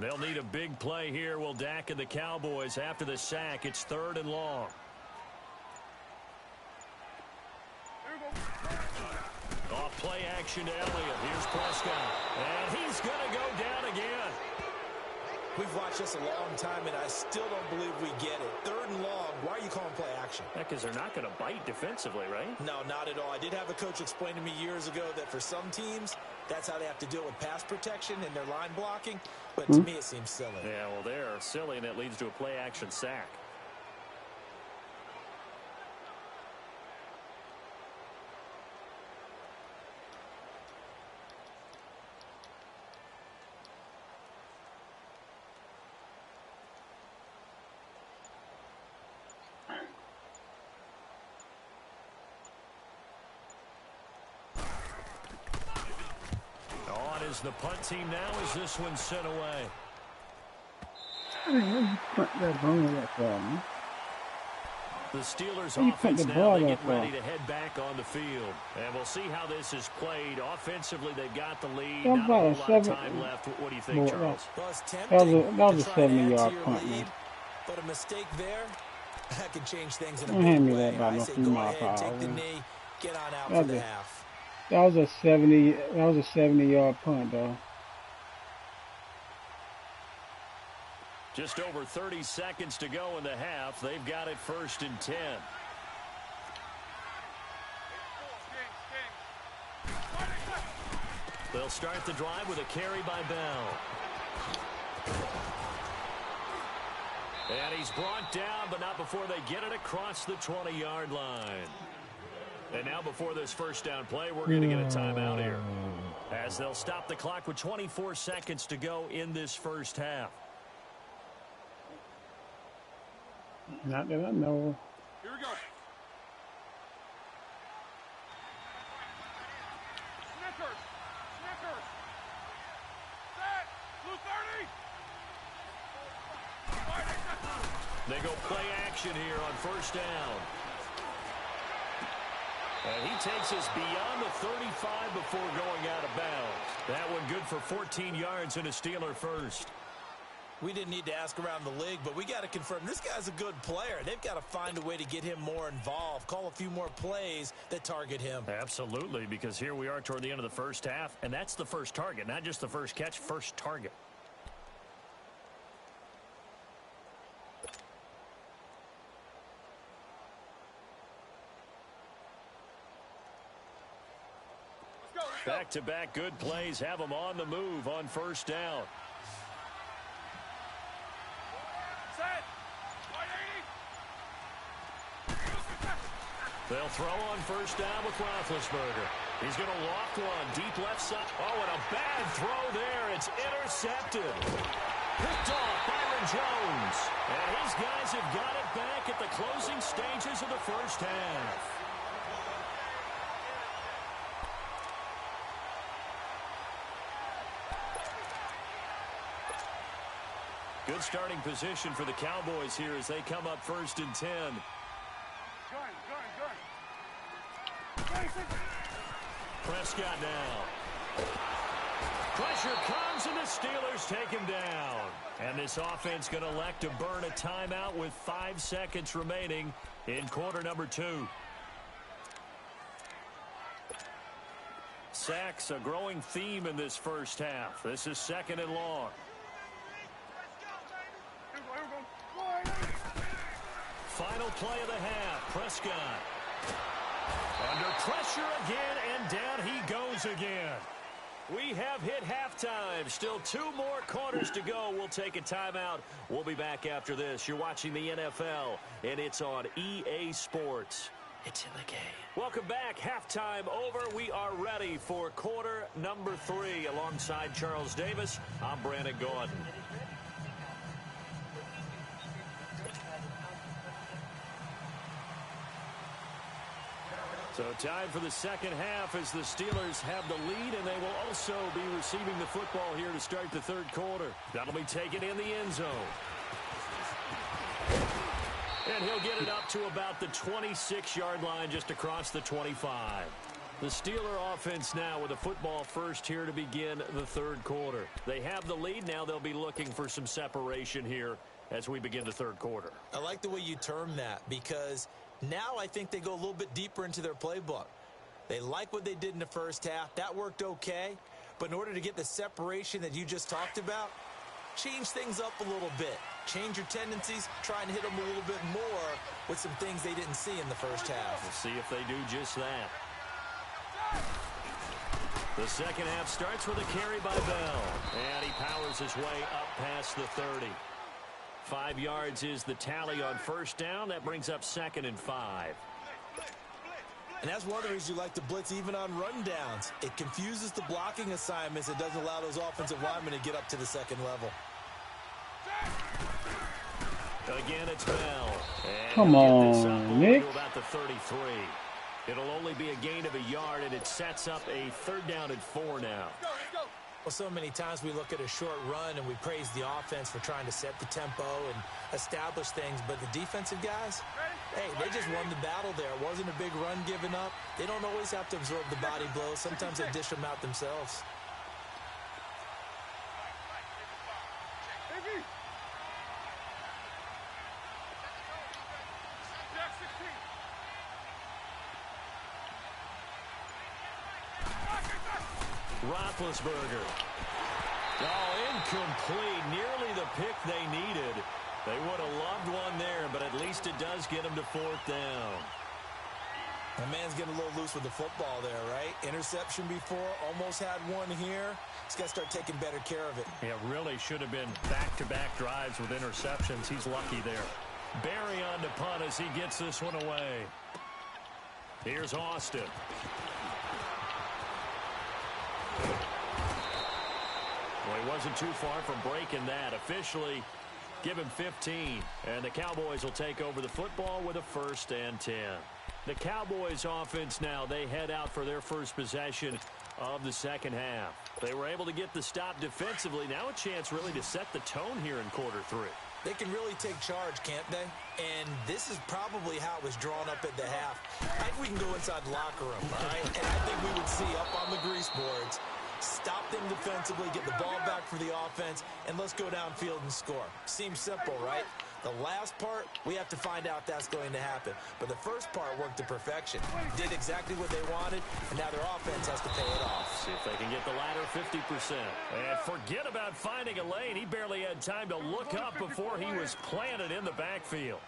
They'll need a big play here. Will Dak and the Cowboys after the sack. It's 3rd and long. Off play action to Elliott. Here's Prescott. And he's going to go down again. We've watched this a long time, and I still don't believe we get it. 3rd and long. Why are you calling play action? Because they're not going to bite defensively, right? No, not at all. I did have a coach explain to me years ago that for some teams, that's how they have to deal with pass protection and their line blocking. But to me, it seems silly. Yeah, well, they're silly, and it leads to a play action sack. The punt team now as this one sent away. The Steelers offense now, they get ready to head back on the field. And we'll see how this is played. Offensively, they've got the lead. Not a whole lot of time left. What do you think, Charles? That was a 70-yard punt, man. But a mistake there, that could change things in a big way. I say go ahead, take the knee, get on out for the half. That was a 70-yard punt, though. Just over 30 seconds to go in the half. They've got it 1st and 10. They'll start the drive with a carry by Bell. And he's brought down, but not before they get it across the 20-yard line. And now before this first down play, we're going to get a timeout here, as they'll stop the clock with 24 seconds to go in this first half. Not that I know. Here we go. Snickers. Set. Blue 30. They go play action here on first down. And he takes us beyond the 35 before going out of bounds. That one good for 14 yards and a Steeler first. We didn't need to ask around the league, but we got to confirm this guy's a good player. They've got to find a way to get him more involved, call a few more plays that target him. Absolutely, because here we are toward the end of the first half, and that's the first target, not just the first catch, first target. Back-to-back good plays have them on the move on first down. Set. They'll throw on first down with Roethlisberger. He's going to loft one deep left side. Oh, and a bad throw there. It's intercepted. Picked off Byron Jones. And his guys have got it back at the closing stages of the first half. Good starting position for the Cowboys here as they come up 1st and 10. Prescott now. Pressure comes and the Steelers take him down. And this offense going to elect to burn a timeout with 5 seconds remaining in quarter number 2. Sacks, a growing theme in this first half. This is 2nd and long. Final play of the half. Prescott under pressure again, and down he goes again. We have hit halftime. Still 2 more quarters to go. We'll take a timeout. We'll be back after this. You're watching the NFL, and it's on EA Sports. It's in the game. Welcome back. Halftime over. We are ready for quarter number 3. Alongside Charles Davis, I'm Brandon Gordon. So time for the second half as the Steelers have the lead, and they will also be receiving the football here to start the third quarter. That'll be taken in the end zone. And he'll get it up to about the 26-yard line, just across the 25. The Steeler offense now with the football first here to begin the third quarter. They have the lead. Now they'll be looking for some separation here as we begin the third quarter. I like the way you term that because now I think they go a little bit deeper into their playbook. They like what they did in the first half. That worked okay. But in order to get the separation that you just talked about, change things up a little bit. Change your tendencies. Try and hit them a little bit more with some things they didn't see in the first half. We'll see if they do just that. The second half starts with a carry by Bell. And he powers his way up past the 30. 5 yards is the tally on first down. That brings up 2nd and 5. And that's one of the reasons you like to blitz even on rundowns. It confuses the blocking assignments. It doesn't allow those offensive linemen to get up to the second level. Again, it's Bell. And come on, Nick. About the 33. It'll only be a gain of a yard, and it sets up a 3rd down and 4 now. Well, so many times we look at a short run and we praise the offense for trying to set the tempo and establish things, but the defensive guys, hey, they just won the battle there. It wasn't a big run given up. They don't always have to absorb the body blows. Sometimes they dish them out themselves. Roethlisberger. Oh, incomplete. Nearly the pick they needed. They would have loved one there, but at least it does get them to 4th down. The man's getting a little loose with the football there, right? Interception before, almost had one here. He's got to start taking better care of it. Yeah, really should have been back-to-back drives with interceptions. He's lucky there. Barry on the punt as he gets this one away. Here's Austin. Well, he wasn't too far from breaking that. Officially, give him 15. And the Cowboys will take over the football with a 1st and 10. The Cowboys offense now, they head out for their first possession of the second half. They were able to get the stop defensively. Now a chance really to set the tone here in quarter 3. They can really take charge, can't they? And this is probably how it was drawn up at the half. I think we can go inside the locker room, all right? And I think we would see up on the grease boards, stop them defensively, get the ball back for the offense, and let's go downfield and score. Seems simple, right? The last part, we have to find out if that's going to happen. But the first part worked to perfection. Did exactly what they wanted, and now their offense has to pay it off. See if they can get the latter 50%. And forget about finding a lane. He barely had time to look up before he was planted in the backfield.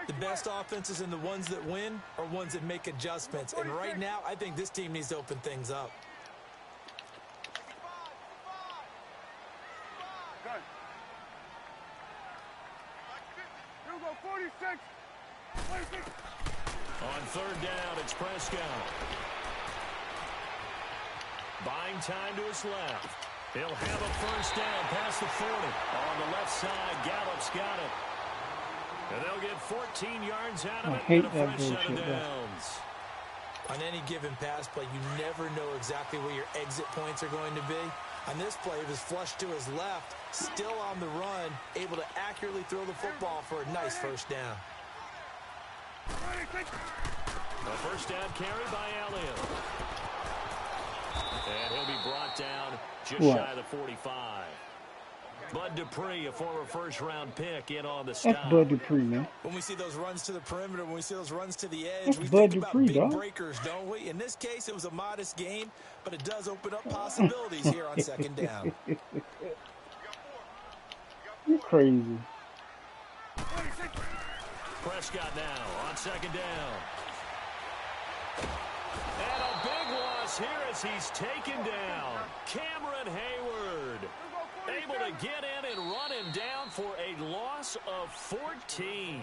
The best offenses and the ones that win are ones that make adjustments. And right now, I think this team needs to open things up. On 3rd down, it's Prescott. Buying time to his left. He'll have a 1st down past the 40. On the left side, Gallup's got it. And they'll get 14 yards out of it and a fresh set of downs. On any given pass play, you never know exactly where your exit points are going to be. On this play, it was flushed to his left, still on the run, able to accurately throw the football for a nice 1st down. A 1st down carry by Elliott. And he'll be brought down just shy of the 45. Bud Dupree, a former 1st-round pick, in on the stop. That's Bud Dupree, man. When we see those runs to the perimeter, when we see those runs to the edge, we Bud think Dupree, about big dog. breakers, don't we? In this case, it was a modest gain, but it does open up possibilities here on 2nd down. You're crazy. Prescott now on 2nd down. And a big loss here as he's taken down. Cameron Hayward able to get in and run him down for a loss of 14.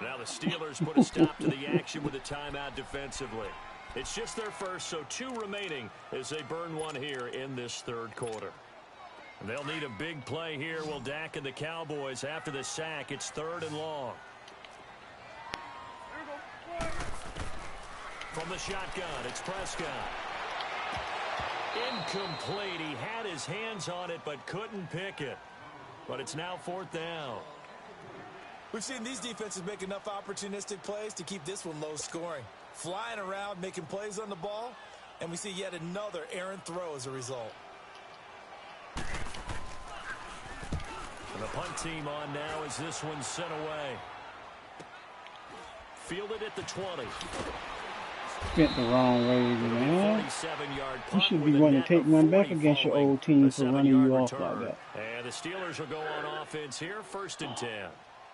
Now the Steelers put a stop to the action with a timeout defensively. It's just their first, so 2 remaining as they burn one here in this 3rd quarter. They'll need a big play here, will Dak and the Cowboys. After the sack, it's 3rd and long. From the shotgun, it's Prescott. Incomplete. He had his hands on it but couldn't pick it. But it's now 4th down. We've seen these defenses make enough opportunistic plays to keep this one low scoring. flying around, making plays on the ball, and we see yet another errant throw as a result. And the punt team on now as this one's sent away. Fielded at the 20. Went the wrong way, man. 47-yard You punt should with be a wanting net to take of one back 40 against your following old team a for running 7-yard you off return. like that. And the Steelers will go on offense here, 1st and 10.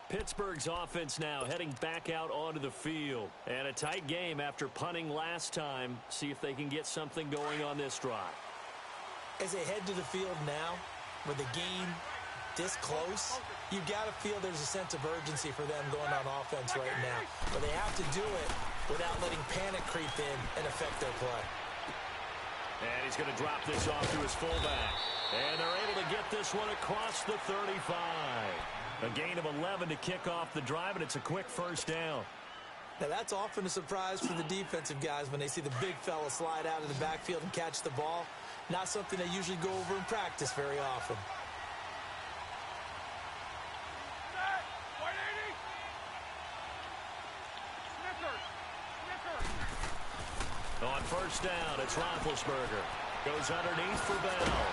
Pittsburgh's offense now heading back out onto the field. And a tight game after punting last time. See if they can get something going on this drive. As they head to the field now, with the game this close, you got to feel there's a sense of urgency for them going on offense right now. But they have to do it without letting panic creep in and affect their play. And he's going to drop this off to his fullback. And they're able to get this one across the 35. A gain of 11 to kick off the drive, and it's a quick 1st down. Now, that's often a surprise for the defensive guys when they see the big fella slide out of the backfield and catch the ball. Not something they usually go over in practice very often. On 1st down, it's Roethlisberger. Goes underneath for Bell.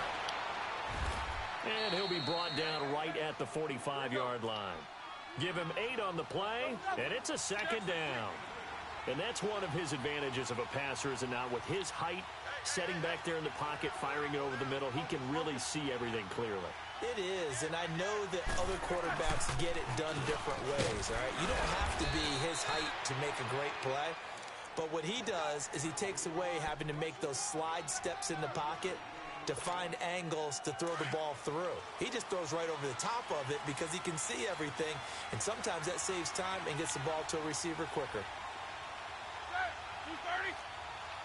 And he'll be brought down right at the 45-yard line. Give him 8 on the play, and it's a 2nd down. And that's one of his advantages of a passer, is it not? With his height, setting back there in the pocket, firing it over the middle, he can really see everything clearly. It is, and I know that other quarterbacks get it done different ways, all right? You don't have to be his height to make a great play. But what he does is he takes away having to make those slide steps in the pocket to find angles to throw the ball through. He just throws right over the top of it because he can see everything, and sometimes that saves time and gets the ball to a receiver quicker. 230.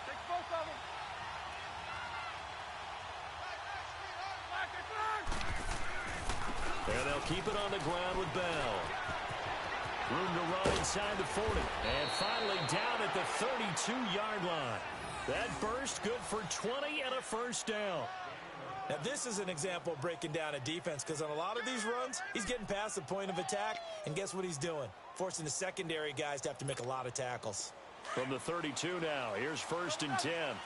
Take both of them. And they'll keep it on the ground with Bell. Room to run inside the 40. And finally down at the 32-yard line. That burst good for 20 and a 1st down. Now, this is an example of breaking down a defense, because on a lot of these runs, he's getting past the point of attack, and guess what he's doing? Forcing the secondary guys to have to make a lot of tackles. From the 32 now, here's 1st and 10.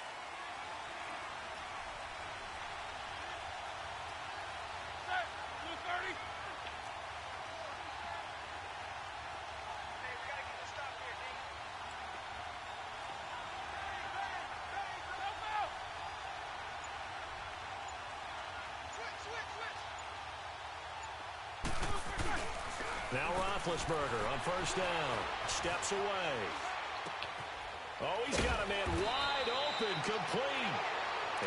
Now Roethlisberger on 1st down. Steps away. Oh, he's got a man wide open, complete.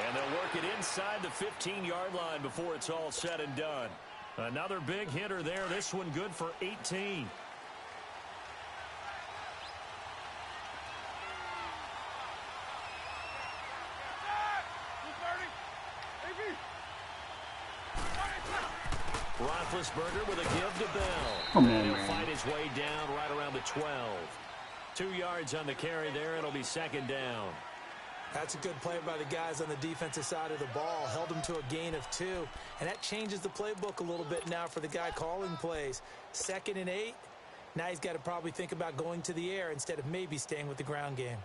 And they'll work it inside the 15-yard line before it's all said and done. Another big hitter there. This one good for 18. Roethlisberger with a give to Bell. Come on, and he'll man. fight his way down right around the 12. 2 yards on the carry there. It'll be 2nd down. That's a good play by the guys on the defensive side of the ball. Held him to a gain of 2. And that changes the playbook a little bit now for the guy calling plays. 2nd and 8. Now he's got to probably think about going to the air instead of maybe staying with the ground game.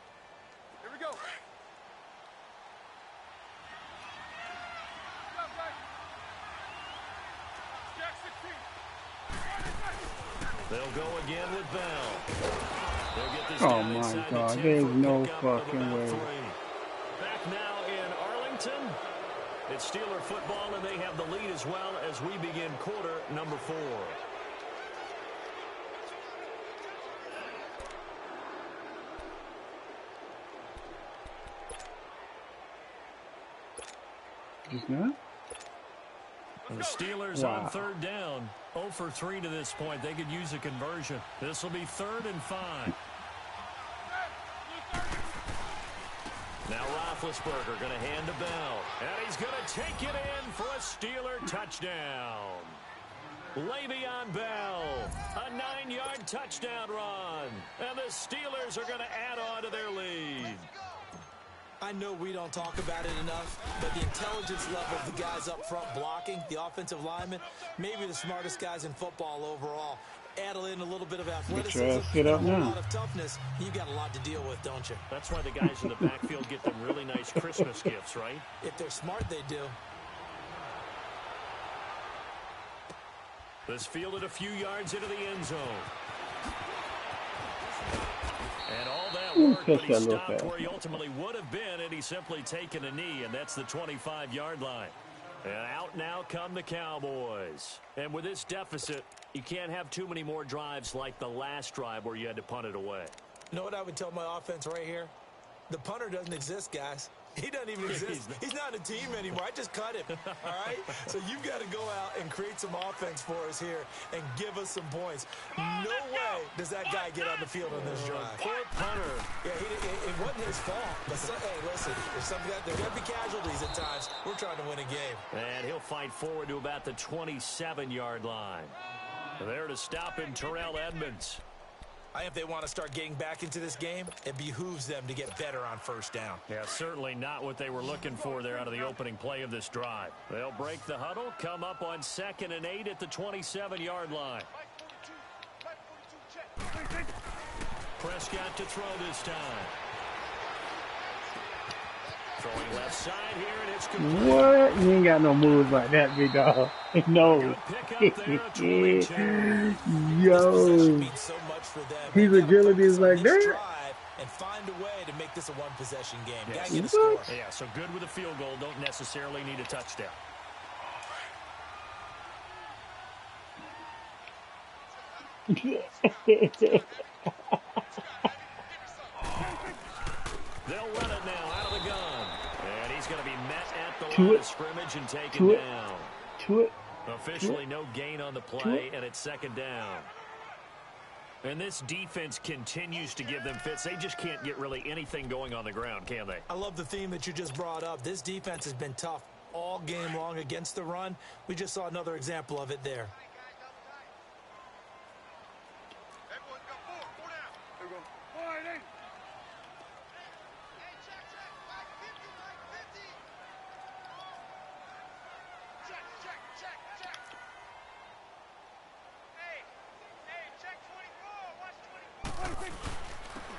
Here we go. They'll go again with Bell. They'll get this Oh down my inside the God, 10 there's for a no pickup of fucking about way. 3. Back now in Arlington. It's Steeler football, and they have the lead as well as we begin quarter number 4. He's not? And the Steelers Wow. on 3rd down. 0 for 3 to this point. They could use a conversion. This will be 3rd and 5. Now Roethlisberger going to hand to Bell. And he's going to take it in for a Steeler touchdown. Le'Veon Bell, a 9-yard touchdown run. And the Steelers are going to add on to their lead. I know we don't talk about it enough, but the intelligence level of the guys up front blocking, the offensive linemen, maybe the smartest guys in football overall. Add in a little bit of athleticism, get up and a now. lot of toughness. You got a lot to deal with, don't you? That's why the guys in the backfield get them really nice Christmas gifts, right? If they're smart, they do. This fielded a few yards into the end zone. And all that work, but he stopped where he ultimately would have been, and he's simply taken a knee, and that's the 25-yard line. And out now come the Cowboys. And with this deficit, you can't have too many more drives like the last drive where you had to punt it away. You know what I would tell my offense right here? The punter doesn't exist, guys. He doesn't even exist. He's not a team anymore. I just cut him, all right? So you've got to go out and create some offense for us here and give us some points. No way does that guy get on the field on this drive. Poor punter. Yeah, it wasn't his fault. But, hey, listen, there's going to be casualties at times. We're trying to win a game. And he'll fight forward to about the 27-yard line. There to stop him, Terrell Edmonds. If they want to start getting back into this game, it behooves them to get better on first down. Yeah, certainly not what they were looking for there out of the opening play of this drive. They'll break the huddle, come up on 2nd and 8 at the 27-yard line. Prescott to throw this time. Throwing left side here, and it's complete. What? You ain't got no moves like that, big dog. No. Yo. His agility is like that. And find a way to make this a one-possession game. Yes. Gotta get a score. Yeah, so good with a field goal. Don't necessarily need a touchdown. They'll run it now out of the gun. And he's going to be met at the line of scrimmage and taken down. Officially no gain on the play, and it's 2nd down. And this defense continues to give them fits. They just can't get really anything going on the ground, can they? I love the theme that you just brought up. This defense has been tough all game long against the run. We just saw another example of it there.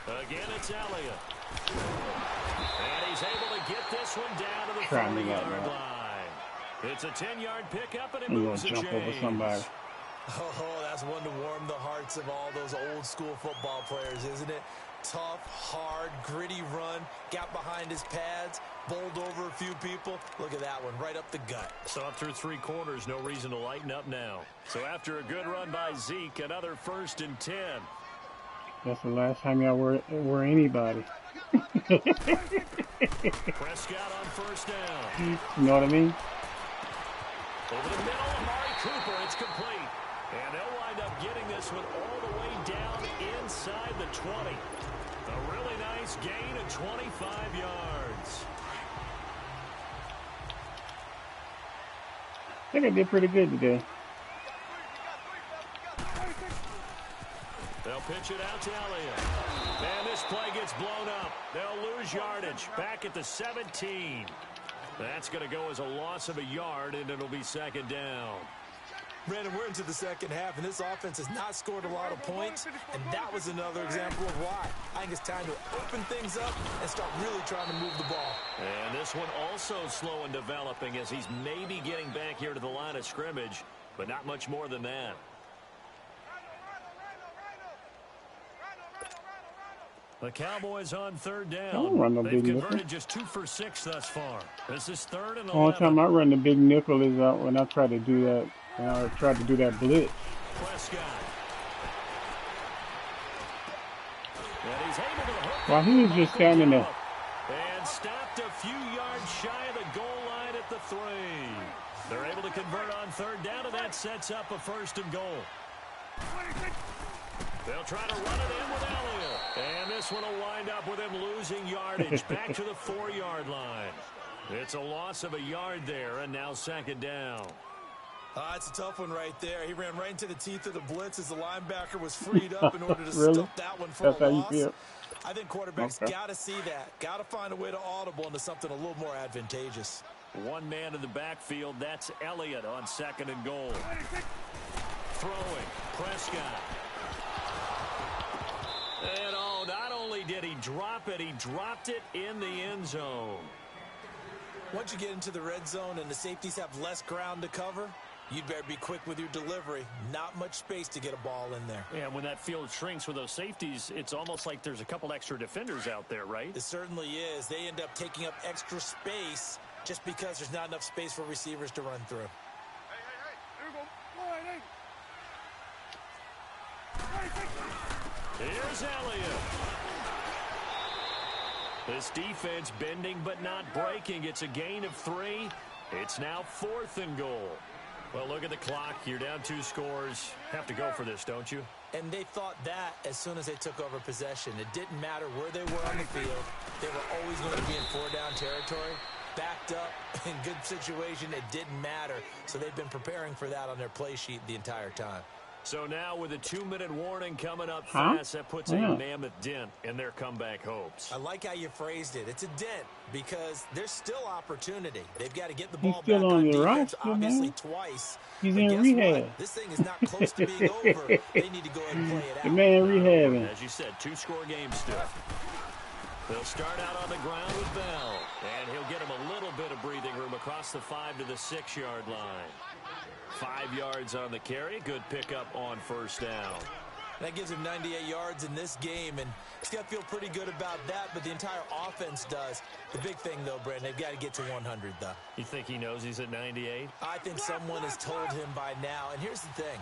Again, it's Elliott. And he's able to get this one down to the 40-yard line. It's a 10-yard pickup, and it moves a chains. Over somebody. Oh, that's one to warm the hearts of all those old-school football players, isn't it? Tough, hard, gritty run, got behind his pads, bowled over a few people. Look at that one, right up the gut. Saw it through 3 quarters, no reason to lighten up now. So after a good run by Zeke, another 1st and 10. That's the last time y'all were anybody. Prescott on 1st down. You know what I mean? Over the middle, Amari Cooper, it's complete. And they'll wind up getting this one all the way down inside the 20. A really nice gain of 25 yards. I think I did pretty good today. They'll pitch it out to Elliott. And this play gets blown up. They'll lose yardage. Back at the 17. That's going to go as a loss of a yard, and it'll be 2nd down. Brandon, we're into the second half, and this offense has not scored a lot of points, and that was another example of why. I think it's time to open things up and start really trying to move the ball. And this one also slow in developing as he's maybe getting back here to the line of scrimmage, but not much more than that. The Cowboys on 3rd down. They've converted just 2 for 6 thus far. This is 3rd and 11. All the time I run the big nickel is out when I try to do that. When I tried to do that blitz. Prescott. And he's able to hook. Well, he was just standing there. And stopped a few yards shy of the goal line at the 3. They're able to convert on 3rd down, and that sets up a 1st and goal. They'll try to run it in with Elliott. And this one will wind up with him losing yardage back to the 4-yard line. It's a loss of a yard there, and now 2nd down. It's a tough one right there. He ran right into the teeth of the blitz as the linebacker was freed up in order to stop that one for a loss. I think quarterbacks got to see that. Got to find a way to audible into something a little more advantageous. One man in the backfield. That's Elliott on 2nd and goal. throwing. Prescott. And oh, not only did he drop it, he dropped it in the end zone. Once you get into the red zone and the safeties have less ground to cover, you'd better be quick with your delivery. Not much space to get a ball in there. Yeah, when that field shrinks with those safeties, it's almost like there's a couple extra defenders out there, right? It certainly is. They end up taking up extra space just because there's not enough space for receivers to run through. Here's Elliott. This defense bending but not breaking. It's a gain of 3. It's now 4th and goal. Well, look at the clock. You're down 2 scores. Have to go for this, don't you? And they thought that as soon as they took over possession. It didn't matter where they were on the field. They were always going to be in 4-down territory. Backed up, in good situation, it didn't matter. So they've been preparing for that on their play sheet the entire time. So now with a 2-minute warning coming up fast, that puts a mammoth dent in their comeback hopes. I like how you phrased it. It's a dent because there's still opportunity. They've got to get the ball back on defense, roster, obviously, man. twice. He's in rehab. What? This thing is not close to being over. They need to go ahead and play it out. The man rehabbing. As you said, 2-score game still. They'll start out on the ground with Bell, and he'll get him a little bit of breathing room across the 5 to the 6-yard line. 5 yards on the carry. Good pickup on 1st down. That gives him 98 yards in this game, and he's got to feel pretty good about that, but the entire offense does. The big thing, though, Brandon, they've got to get to 100, though. You think he knows he's at 98? I think someone has told him by now, and here's the thing.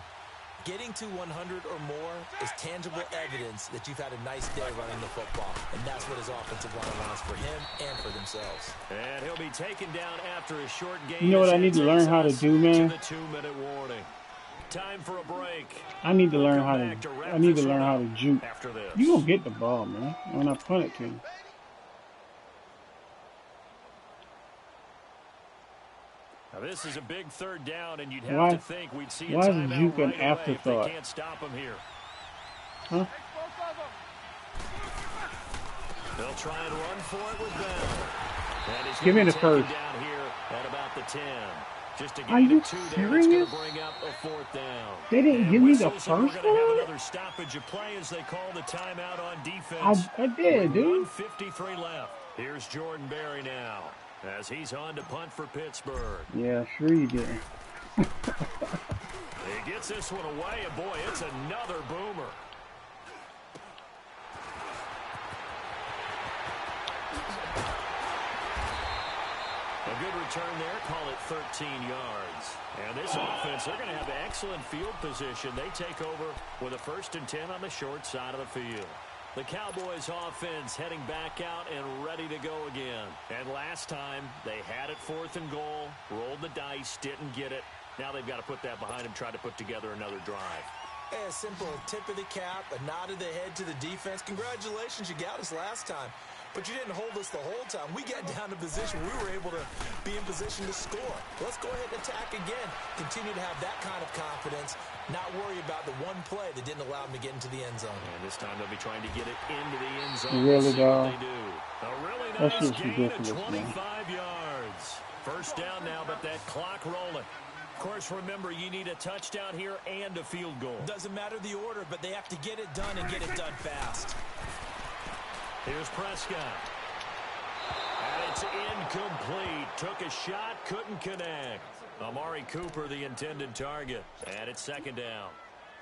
Getting to 100 or more is tangible evidence that you've had a nice day running the football. And that's what his offensive line wants for him and for themselves. And he'll be taken down after a short game. You know what I need to learn how to do, man? To the 2-minute warning. Time for a break. I need to learn how to juke. After this. You gonna get the ball, man, when I punt it to you. Now this is a big 3rd down, and you'd have to think we'd see a timeout juke an right away afterthought? if they can't stop him here. Huh? They'll try and run for it with Bell. And he's Give me the first. down here at about the 10. Just a Are gain you of 2 there. serious? It's going to bring up a 4th down. They didn't give me the first We're going to have one? another stoppage of play as they call the timeout on defense. I did, dude. 1:53 left. Here's Jordan Berry now as he's on to punt for Pittsburgh. Yeah, sure you did. He gets this one away, and boy, it's another boomer. A good return there, call it 13 yards. And this offense, they're going to have excellent field position. They take over with a 1st and 10 on the short side of the field. The Cowboys offense heading back out and ready to go again. And last time, they had it 4th and goal, rolled the dice, didn't get it. Now they've got to put that behind them, try to put together another drive. A simple tip of the cap, a nod of the head to the defense. Congratulations, you got us last time. But you didn't hold us the whole time. We got down to position. We were able to be in position to score. Let's go ahead and attack again. Continue to have that kind of confidence. Not worry about the one play that didn't allow them to get into the end zone. And this time they'll be trying to get it into the end zone. Really, dog? They do. A really That's nice just gain ridiculous, of 25 man. yards. 1st down now, but that clock rolling. Of course, remember, you need a touchdown here and a field goal. Doesn't matter the order, but they have to get it done and get it done fast. Here's Prescott. And it's incomplete. Took a shot, couldn't connect. Amari Cooper, the intended target. And it's 2nd down.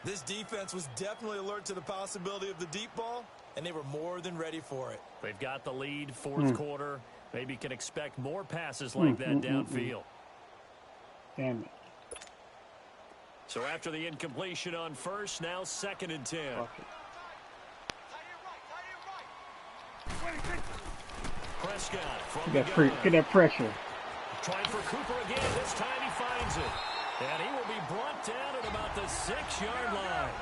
This defense was definitely alert to the possibility of the deep ball, and they were more than ready for it. They've got the lead, 4th quarter. Maybe can expect more passes like that downfield. Damn it. So after the incompletion on 1st, now 2nd and 10. Prescott from Get that pressure. Trying for Cooper again. This time he finds it. And he will be brought down at about the 6-yard line.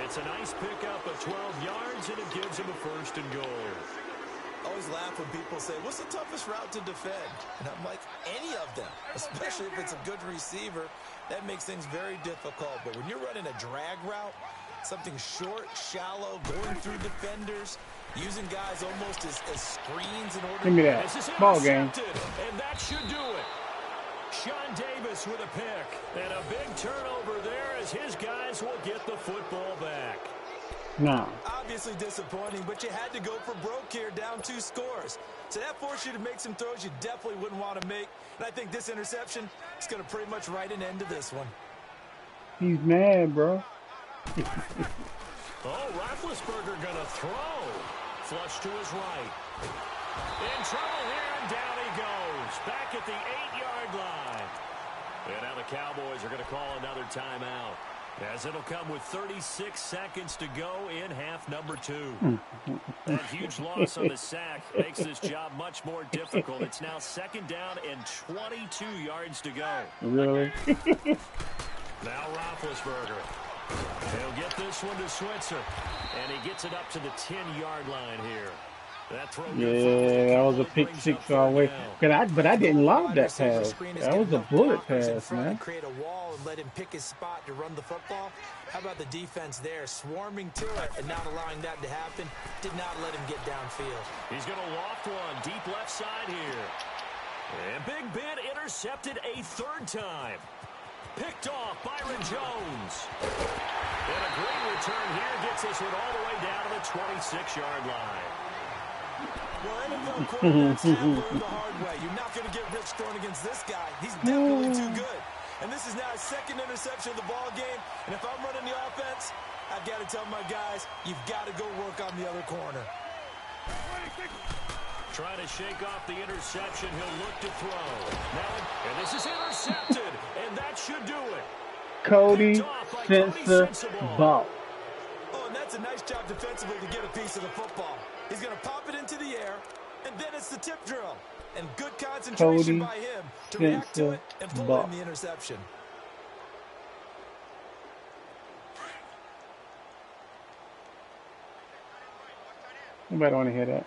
It's a nice pickup of 12 yards, and it gives him a 1st and goal. I always laugh when people say, what's the toughest route to defend? And I'm like, any of them, especially if it's a good receiver. That makes things very difficult. But when you're running a drag route, something short, shallow, going through defenders, using guys almost as screens in order. Give me that ball game. And that should do it. Sean Davis with a pick. And a big turnover there as as his guys will get the football back. No. Obviously disappointing, but you had to go for broke here, down 2 scores. So that forced you to make some throws you definitely wouldn't want to make. And I think this interception is going to pretty much write an end to this one. He's mad, bro. Oh, Roethlisberger going to throw. Flush to his right. In trouble here, and down he goes. Back at the 8-yard line. And now the Cowboys are going to call another timeout, as it'll come with 36 seconds to go in half number 2. That huge loss on the sack makes this job much more difficult. It's now 2nd down and 22 yards to go. Really? Now Roethlisberger. He'll get this one to Switzer, and he gets it up to the 10-yard line here. That throw yeah, that was a pick 6 all the way. But I didn't love that pass. That was a bullet pass, man. Create a wall and let him pick his spot to run the football. How about the defense there, swarming to it and not allowing that to happen? Did not let him get downfield. He's going to loft one deep left side here. And Big Ben intercepted a 3rd time. Picked off Byron Jones. And a great return here gets this one all the way down to the 26-yard line. Well, NFL quarterbacks have learned the hard way. You're not going to get rich throwing against this guy. He's definitely too good. And this is now his 2nd interception of the ball game. And if I'm running the offense, I've got to tell my guys, you've got to go work on the other corner. Trying to shake off the interception. He'll look to throw. Now, and this is intercepted. And that should do it. Cody Ball. Oh, and that's a nice job defensively to get a piece of the football. He's going to pop it into the air, and then it's the tip drill. And good concentration by him to react to it and pull in the interception. Nobody want to hear that.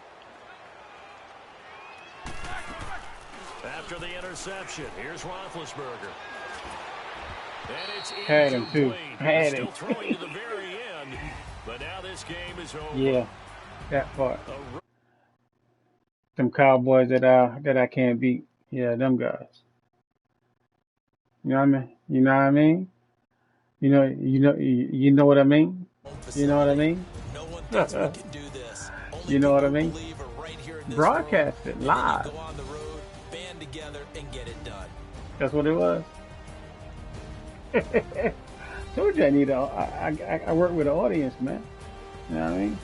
After the interception, here's Roethlisberger. And it's had him too. Had him. Still throwing to the very end, but now this game is over. Yeah, that part. Them Cowboys that I can't beat. Yeah, them guys. You know what I mean? You know what I mean? You know what I mean? You know what I mean? No one thinks we can do this. You know what I mean? Broadcast it live. Go on the road, band together, and get it done. That's what it was. Told you I need I work with an audience, man. You know what I mean?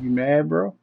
You mad, bro?